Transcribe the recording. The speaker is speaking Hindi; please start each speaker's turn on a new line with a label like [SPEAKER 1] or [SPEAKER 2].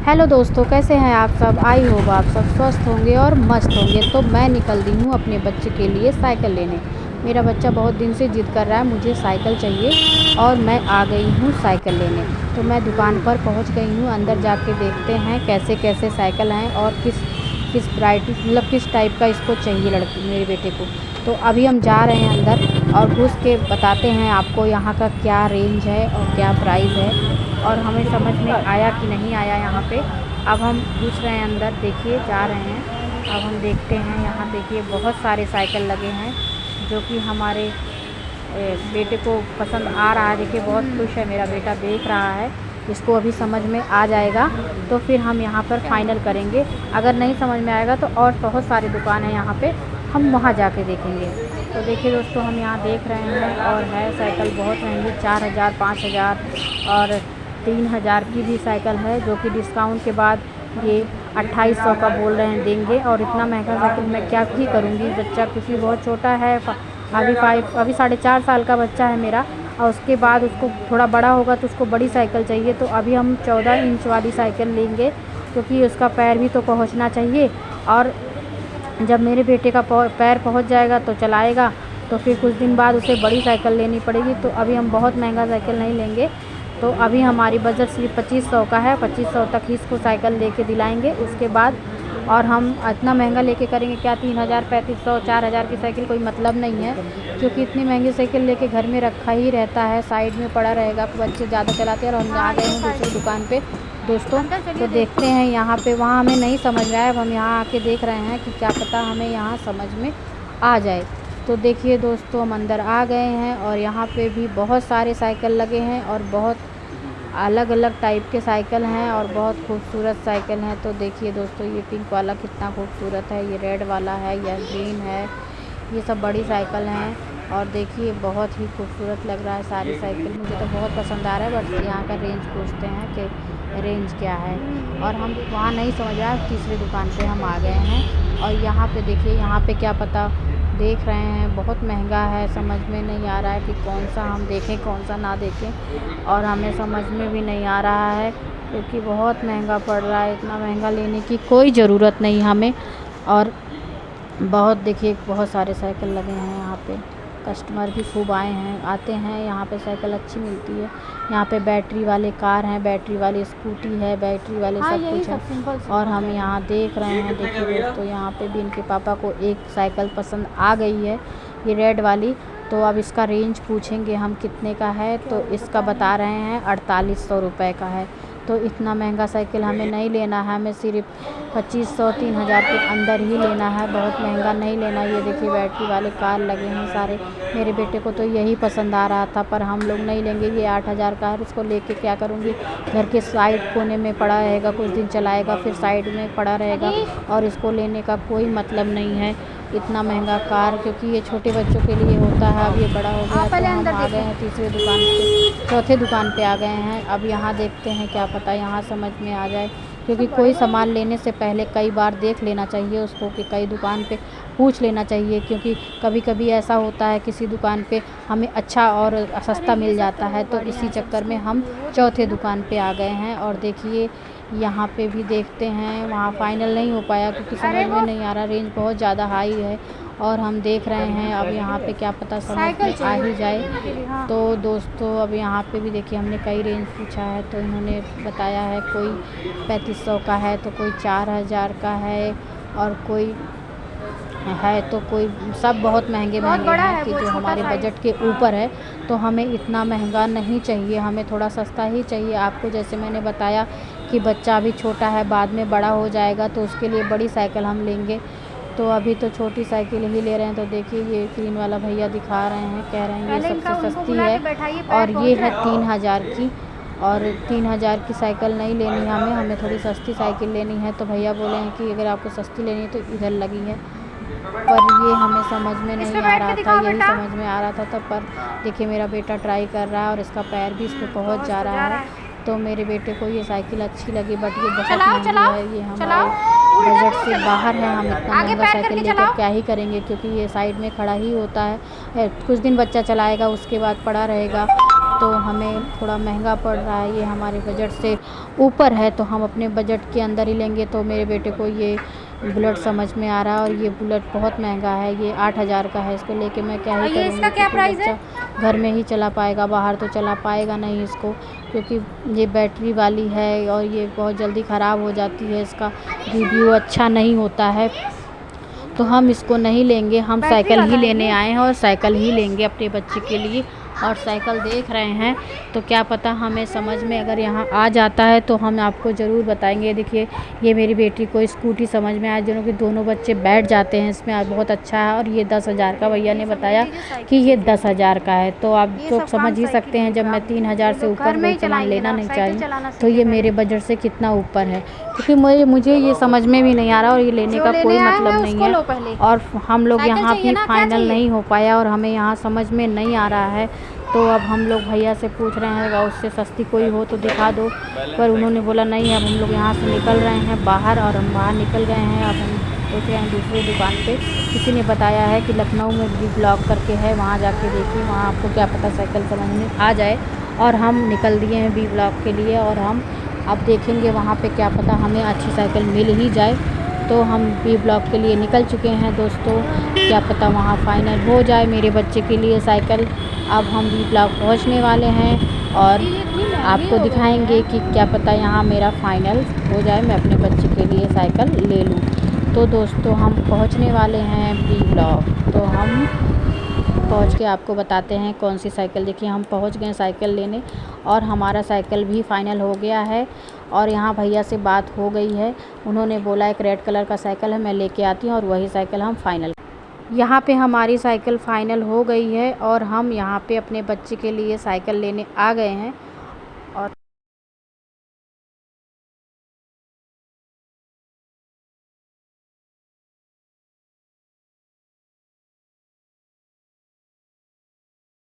[SPEAKER 1] हेलो दोस्तों, कैसे हैं आप सब। आई होप आप सब स्वस्थ होंगे और मस्त होंगे। तो मैं निकल दी हूँ अपने बच्चे के लिए साइकिल लेने। मेरा बच्चा बहुत दिन से ज़िद कर रहा है, मुझे साइकिल चाहिए और मैं आ गई हूँ साइकिल लेने। तो मैं दुकान पर पहुँच गई हूँ। अंदर जाके देखते हैं कैसे कैसे साइकिल हैं और किस किस वैरायटी मतलब किस टाइप का इसको चाहिए लड़की मेरे बेटे को। तो अभी हम जा रहे हैं अंदर और घुस के बताते हैं आपको यहाँ का क्या रेंज है और क्या प्राइस है और हमें समझ में आया कि नहीं आया यहाँ पे। अब हम घुस रहे हैं अंदर, देखिए जा रहे हैं। अब हम देखते हैं, यहाँ देखिए बहुत सारे साइकिल लगे हैं जो कि हमारे बेटे को पसंद आ रहा है। देखिए बहुत खुश है मेरा बेटा, देख रहा है। इसको अभी समझ में आ जाएगा तो फिर हम यहाँ पर फाइनल करेंगे। अगर नहीं समझ में आएगा तो और बहुत सारी दुकान है यहाँ पे, हम वहाँ जाके देखेंगे। तो देखिए दोस्तों, हम यहाँ देख रहे हैं और है साइकिल बहुत महंगी, 4000 5000 और 3000 की भी साइकिल है जो कि डिस्काउंट के बाद ये 2800 का बोल रहे हैं देंगे। और इतना महंगा साइकिल मैं क्या ही करूँगी। बच्चा क्योंकि बहुत छोटा है, अभी 4.5 साल का बच्चा है मेरा, और उसके बाद उसको थोड़ा बड़ा होगा तो उसको बड़ी साइकिल चाहिए। तो अभी हम 14 इंच वाली साइकिल लेंगे क्योंकि उसका पैर भी तो पहुंचना चाहिए। और जब मेरे बेटे का पैर पहुंच जाएगा तो चलाएगा, तो फिर कुछ दिन बाद उसे बड़ी साइकिल लेनी पड़ेगी। तो अभी हम बहुत महंगा साइकिल नहीं लेंगे। तो अभी हमारी बजट सिर्फ 2500 का है। 2500 तक ही इसको साइकिल लेके दिलाएंगे उसके बाद। और हम इतना महंगा लेके करेंगे क्या, 3000 3500 4000 की साइकिल कोई मतलब नहीं है। क्योंकि इतनी महंगी साइकिल लेके घर में रखा ही रहता है, साइड में पड़ा रहेगा, बच्चे ज़्यादा चलाते हैं। और हम आ गए हैं दूसरी दुकान पे दोस्तों। तो देखते हैं यहाँ पे, वहाँ हमें नहीं समझ में आया। अब हम यहाँ आके देख रहे हैं कि क्या पता हमें यहाँ समझ में आ जाए। तो देखिए दोस्तों, हम अंदर आ गए हैं और यहाँ पे भी बहुत सारे साइकिल लगे हैं और बहुत अलग अलग टाइप के साइकिल हैं और बहुत खूबसूरत साइकिल हैं। तो देखिए दोस्तों, ये पिंक वाला कितना खूबसूरत है, ये रेड वाला है, यह ग्रीन है, ये सब बड़ी साइकिल हैं। और देखिए बहुत ही खूबसूरत लग रहा है सारी साइकिल, मुझे तो बहुत पसंद आ रहा है। बट यहाँ का रेंज पूछते हैं कि रेंज क्या है, और हम वहाँ नहीं समझ रहा। तीसरी दुकान पे हम आ गए हैं और यहाँ पे देखिए, यहाँ पे क्या पता देख रहे हैं बहुत महंगा है। समझ में नहीं आ रहा है कि कौन सा हम देखें कौन सा ना देखें, और हमें समझ में भी नहीं आ रहा है क्योंकि बहुत महंगा पड़ रहा है। इतना महंगा लेने की कोई ज़रूरत नहीं हमें। और बहुत देखिए बहुत सारे साइकिल लगे हैं यहाँ पे, कस्टमर भी खूब आते हैं यहाँ पे। साइकिल अच्छी मिलती है यहाँ पे। बैटरी वाले कार हैं, बैटरी वाली स्कूटी है, बैटरी वाले सब कुछ है। और हम यहाँ देख रहे हैं, देखिए दोस्तों, यहाँ पे भी इनके पापा को एक साइकिल पसंद आ गई है, ये रेड वाली। तो अब इसका रेंज पूछेंगे हम कितने का है। तो इसका बता रहे हैं 4800 रुपये का है। तो इतना महंगा साइकिल हमें नहीं लेना है, हमें सिर्फ 2500 3000 के अंदर ही लेना है, बहुत महंगा नहीं लेना। ये देखिए बैटरी वाले कार लगे हैं सारे। मेरे बेटे को तो यही पसंद आ रहा था, पर हम लोग नहीं लेंगे। ये 8000 का है, उसको लेके क्या करूँगी। घर के साइड कोने में पड़ा रहेगा, कुछ दिन चलाएगा फिर साइड में पड़ा रहेगा, और इसको लेने का कोई मतलब नहीं है इतना महंगा कार, क्योंकि ये छोटे बच्चों के लिए होता है। अब ये बड़ा हो गया। तो हम आ गए हैं तीसरी दुकान पे, चौथे दुकान पे आ गए हैं। अब यहाँ देखते हैं, क्या पता यहाँ समझ में आ जाए। क्योंकि कोई सामान लेने से पहले कई बार देख लेना चाहिए उसको, कि कई दुकान पे पूछ लेना चाहिए। क्योंकि कभी कभी ऐसा होता है किसी दुकान पे हमें अच्छा और सस्ता मिल जाता है। तो इसी चक्कर में हम चौथे दुकान पे आ गए हैं। और देखिए यहाँ पे भी देखते हैं, वहाँ फाइनल नहीं हो पाया क्योंकि समझ में नहीं आ रहा, रेंज बहुत ज़्यादा हाई है। और हम देख रहे हैं अब यहाँ पे क्या पता समझ में आ ही जाए। तो दोस्तों अब यहाँ पे भी देखिए, हमने कई रेंज पूछा है तो इन्होंने बताया है कोई 3500 का है, तो कोई 4000 का है, और कोई है तो कोई सब बहुत महंगे महंगे हैं कि जो हमारे बजट के ऊपर है। तो हमें इतना महंगा नहीं चाहिए, हमें थोड़ा सस्ता ही चाहिए। आपको जैसे मैंने बताया कि बच्चा अभी छोटा है, बाद में बड़ा हो जाएगा तो उसके लिए बड़ी साइकिल हम लेंगे। तो अभी तो छोटी साइकिल ही ले रहे हैं। तो देखिए ये ग्रीन वाला भैया दिखा रहे हैं, कह रहे हैं ये सबसे सस्ती है और ये है 3000 की। और 3000 की साइकिल नहीं लेनी हमें थोड़ी सस्ती साइकिल लेनी है। तो भैया बोले हैं कि अगर आपको सस्ती लेनी है तो इधर लगी है, पर ये हमें समझ में नहीं आ रहा था। यही समझ में आ रहा था तब, पर देखिए मेरा बेटा ट्राई कर रहा है और इसका पैर भी इस पर पहुँच जा रहा है। तो मेरे बेटे को ये साइकिल अच्छी लगी, बट ये बहुत महंगी है, ये हमारे बजट से बाहर है। हम इतना महंगा साइकिल लेकर क्या ही करेंगे, क्योंकि ये साइड में खड़ा ही होता है, कुछ दिन बच्चा चलाएगा उसके बाद पड़ा रहेगा। तो हमें थोड़ा महंगा पड़ रहा है, ये हमारे बजट से ऊपर है, तो हम अपने बजट के अंदर ही लेंगे। तो मेरे बेटे को ये बुलेट समझ में आ रहा है और ये बुलेट बहुत महंगा है, ये 8,000 का है। इसको लेके मैं क्या ही करूँगी,
[SPEAKER 2] इसका क्या प्राइस है?
[SPEAKER 1] घर में ही चला पाएगा, बाहर तो चला पाएगा नहीं इसको, क्योंकि ये बैटरी वाली है और ये बहुत जल्दी ख़राब हो जाती है, इसका रिव्यू अच्छा नहीं होता है, तो हम इसको नहीं लेंगे। हम साइकिल ही लेने आए हैं और साइकिल ही लेंगे अपने बच्चे के लिए। और साइकिल देख रहे हैं तो क्या पता हमें समझ में अगर यहाँ आ जाता है तो हम आपको ज़रूर बताएंगे। देखिए ये मेरी बेटी को स्कूटी समझ में आया, दोनों के दोनों बच्चे बैठ जाते हैं इसमें, आज बहुत अच्छा है। और ये 10,000 का, भैया ने बताया कि ये 10,000 का है, तो आप तो समझ ही सकते हैं जब मैं 3,000 से ऊपर कोई सामान लेना नहीं चाहिए तो ये मेरे बजट से कितना ऊपर है, क्योंकि मुझे ये समझ में भी नहीं आ रहा और ये लेने का कोई मतलब नहीं है। और हम लोग यहाँ भी फाइनल नहीं हो पाया और हमें यहाँ समझ में नहीं आ रहा है, तो अब हम लोग भैया से पूछ रहे हैं अगर उससे सस्ती कोई हो तो दिखा दो, पर उन्होंने बोला नहीं। अब हम लोग यहाँ से निकल रहे हैं बाहर और हम बाहर निकल गए हैं। अब हम सोच रहे हैं दूसरी दुकान पे, किसी ने बताया है कि लखनऊ में भी ब्लॉक करके है, वहाँ जाके देखिए, वहाँ आपको क्या पता साइकिल समझ में आ जाए। और हम निकल दिए हैं बी ब्लॉक के लिए और हम अब देखेंगे वहाँ पे क्या पता हमें अच्छी साइकिल मिल ही जाए। तो हम बी ब्लॉक के लिए निकल चुके हैं दोस्तों, क्या पता वहाँ फ़ाइनल हो जाए मेरे बच्चे के लिए साइकिल। अब हम बी ब्लॉक पहुँचने वाले हैं और आपको दिखाएंगे कि क्या पता यहाँ मेरा फ़ाइनल हो जाए, मैं अपने बच्चे के लिए साइकिल ले लूँ। तो दोस्तों हम पहुँचने वाले हैं बी ब्लॉक, तो हम पहुँच के आपको बताते हैं कौन सी साइकिल। देखिए हम पहुँच गए साइकिल लेने और हमारा साइकिल भी फ़ाइनल हो गया है। और यहाँ भैया से बात हो गई है, उन्होंने बोला एक रेड कलर का साइकिल है, मैं लेके आती हूँ और वही साइकिल हम फ़ाइनल। यहाँ पे हमारी साइकिल फ़ाइनल हो गई है और हम यहाँ पे अपने बच्चे के लिए साइकिल लेने आ गए हैं।